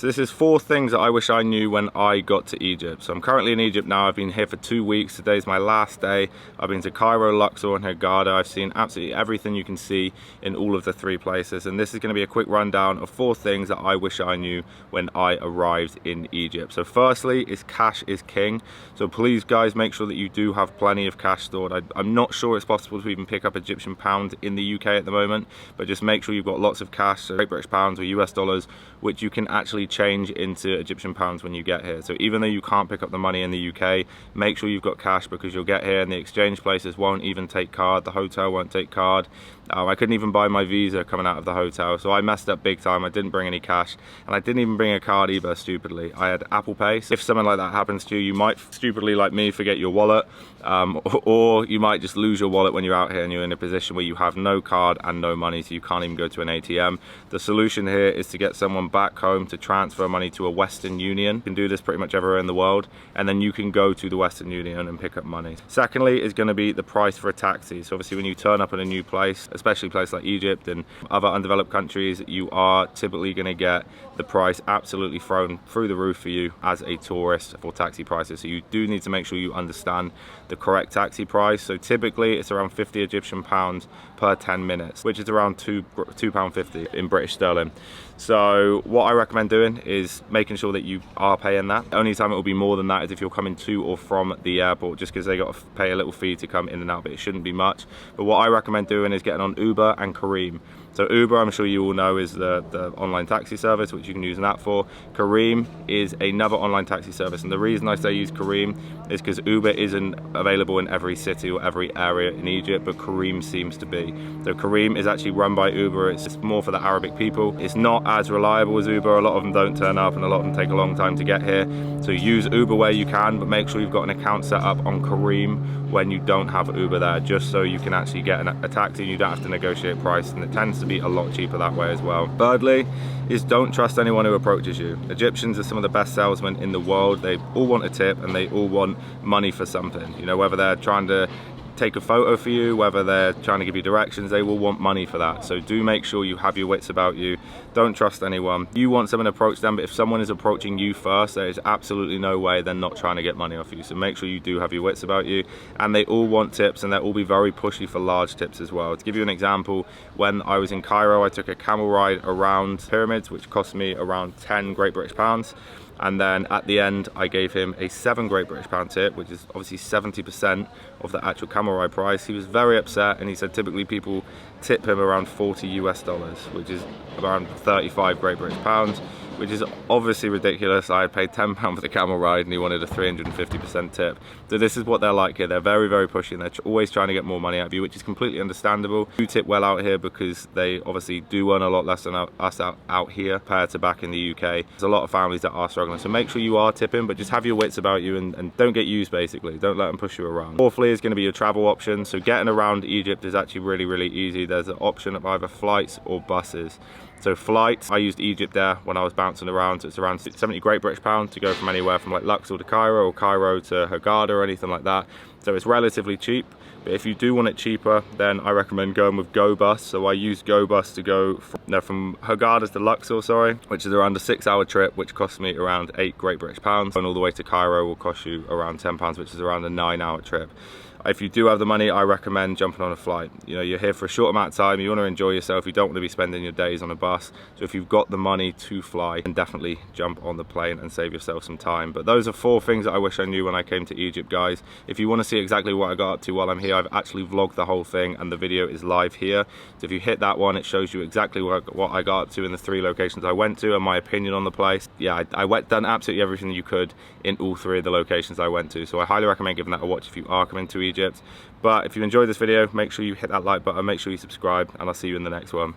So this is 4 things that I wish I knew when I got to Egypt. So I'm currently in Egypt now. I've been here for 2 weeks. Today's my last day. I've been to Cairo, Luxor and Hurghada. I've seen absolutely everything you can see in all of the 3 places. And this is going to be a quick rundown of 4 things that I wish I knew when I arrived in Egypt. So firstly is cash is king. So please guys, make sure that you do have plenty of cash stored. I'm not sure it's possible to even pick up Egyptian pound in the UK at the moment, but just make sure you've got lots of cash, so Great British pounds or US dollars, which you can actually change into Egyptian pounds when you get here. So even though you can't pick up the money in the UK, make sure you've got cash, because you'll get here and the exchange places won't even take card, the hotel won't take card. I couldn't even buy my visa coming out of the hotel, so I messed up big time. I didn't bring any cash, and I didn't even bring a card either, stupidly. I had Apple Pay. So if something like that happens to you, you might stupidly, like me, forget your wallet, or you might just lose your wallet when you're out here and you're in a position where you have no card and no money, so you can't even go to an ATM. The solution here is to get someone back home to transfer money to a Western Union. You can do this pretty much everywhere in the world, and then you can go to the Western Union and pick up money. Secondly is going to be the price for a taxi. So obviously when you turn up in a new place, especially places like Egypt and other undeveloped countries, you are typically going to get the price absolutely thrown through the roof for you as a tourist for taxi prices. So you do need to make sure you understand the correct taxi price. So typically it's around 50 Egyptian pounds per 10 minutes, which is around £2.50 in British sterling. So what I recommend doing is making sure that you are paying that. The only time it will be more than that is if you're coming to or from the airport, just because they got to pay a little fee to come in and out, but it shouldn't be much. But what I recommend doing is getting on Uber and Careem. So Uber, I'm sure you all know, is the online taxi service, which you can use an app for. Careem is another online taxi service, and the reason I say use Careem is because Uber isn't available in every city or every area in Egypt, but Careem seems to be. So Careem is actually run by Uber. It's just more for the Arabic people. It's not as reliable as Uber. A lot of them don't turn up, and a lot of them take a long time to get here. So use Uber where you can, but make sure you've got an account set up on Careem when you don't have Uber there, just so you can actually get a taxi and you don't have to negotiate price, and it tends to be a lot cheaper that way as well. Thirdly is don't trust anyone who approaches you. Egyptians are some of the best salesmen in the world. They all want a tip and they all want money for something. You know, whether they're trying to take a photo for you, whether they're trying to give you directions, they will want money for that. So do make sure you have your wits about you. Don't trust anyone. You want someone to approach them, but if someone is approaching you first, there is absolutely no way they're not trying to get money off you. So make sure you do have your wits about you. And they all want tips, and they'll all be very pushy for large tips as well. To give you an example, when I was in Cairo, I took a camel ride around pyramids, which cost me around 10 Great British pounds. And then at the end, I gave him a 7 Great British pound tip, which is obviously 70% of the actual camel ride price. He was very upset, and he said typically people tip him around 40 US dollars, which is around 35 Great British pounds, which is obviously ridiculous. I had paid £10 for the camel ride and he wanted a 350% tip. So this is what they're like here. They're very, very pushy, and they're always trying to get more money out of you, which is completely understandable. You tip well out here because they obviously do earn a lot less than us out here compared to back in the UK. There's a lot of families that are struggling. So make sure you are tipping, but just have your wits about you and don't get used basically. Don't let them push you around. Fourthly is going to be your travel option. So getting around Egypt is actually really, really easy. There's an option of either flights or buses. So flights, I used Egypt Air when I was bouncing around, so it's around 70 Great British pounds to go from anywhere from like Luxor to Cairo, or Cairo to Hurghada, or anything like that. So it's relatively cheap, but if you do want it cheaper, then I recommend going with GoBus. So I used GoBus to go from Hurghada to Luxor, which is around a 6-hour trip, which cost me around 8 Great British pounds. And all the way to Cairo will cost you around £10, which is around a 9-hour trip. If you do have the money, I recommend jumping on a flight. You know, you're here for a short amount of time, you want to enjoy yourself, you don't want to be spending your days on a bus. So if you've got the money to fly, then definitely jump on the plane and save yourself some time. But those are 4 things that I wish I knew when I came to Egypt, guys. If you want to see exactly what I got up to while I'm here, I've actually vlogged the whole thing, and the video is live here. So if you hit that one, it shows you exactly what I got up to in the 3 locations I went to and my opinion on the place. Yeah, I done absolutely everything you could in all 3 of the locations I went to. So I highly recommend giving that a watch if you are coming to Egypt. But if you enjoyed this video, make sure you hit that like button, make sure you subscribe, and I'll see you in the next one.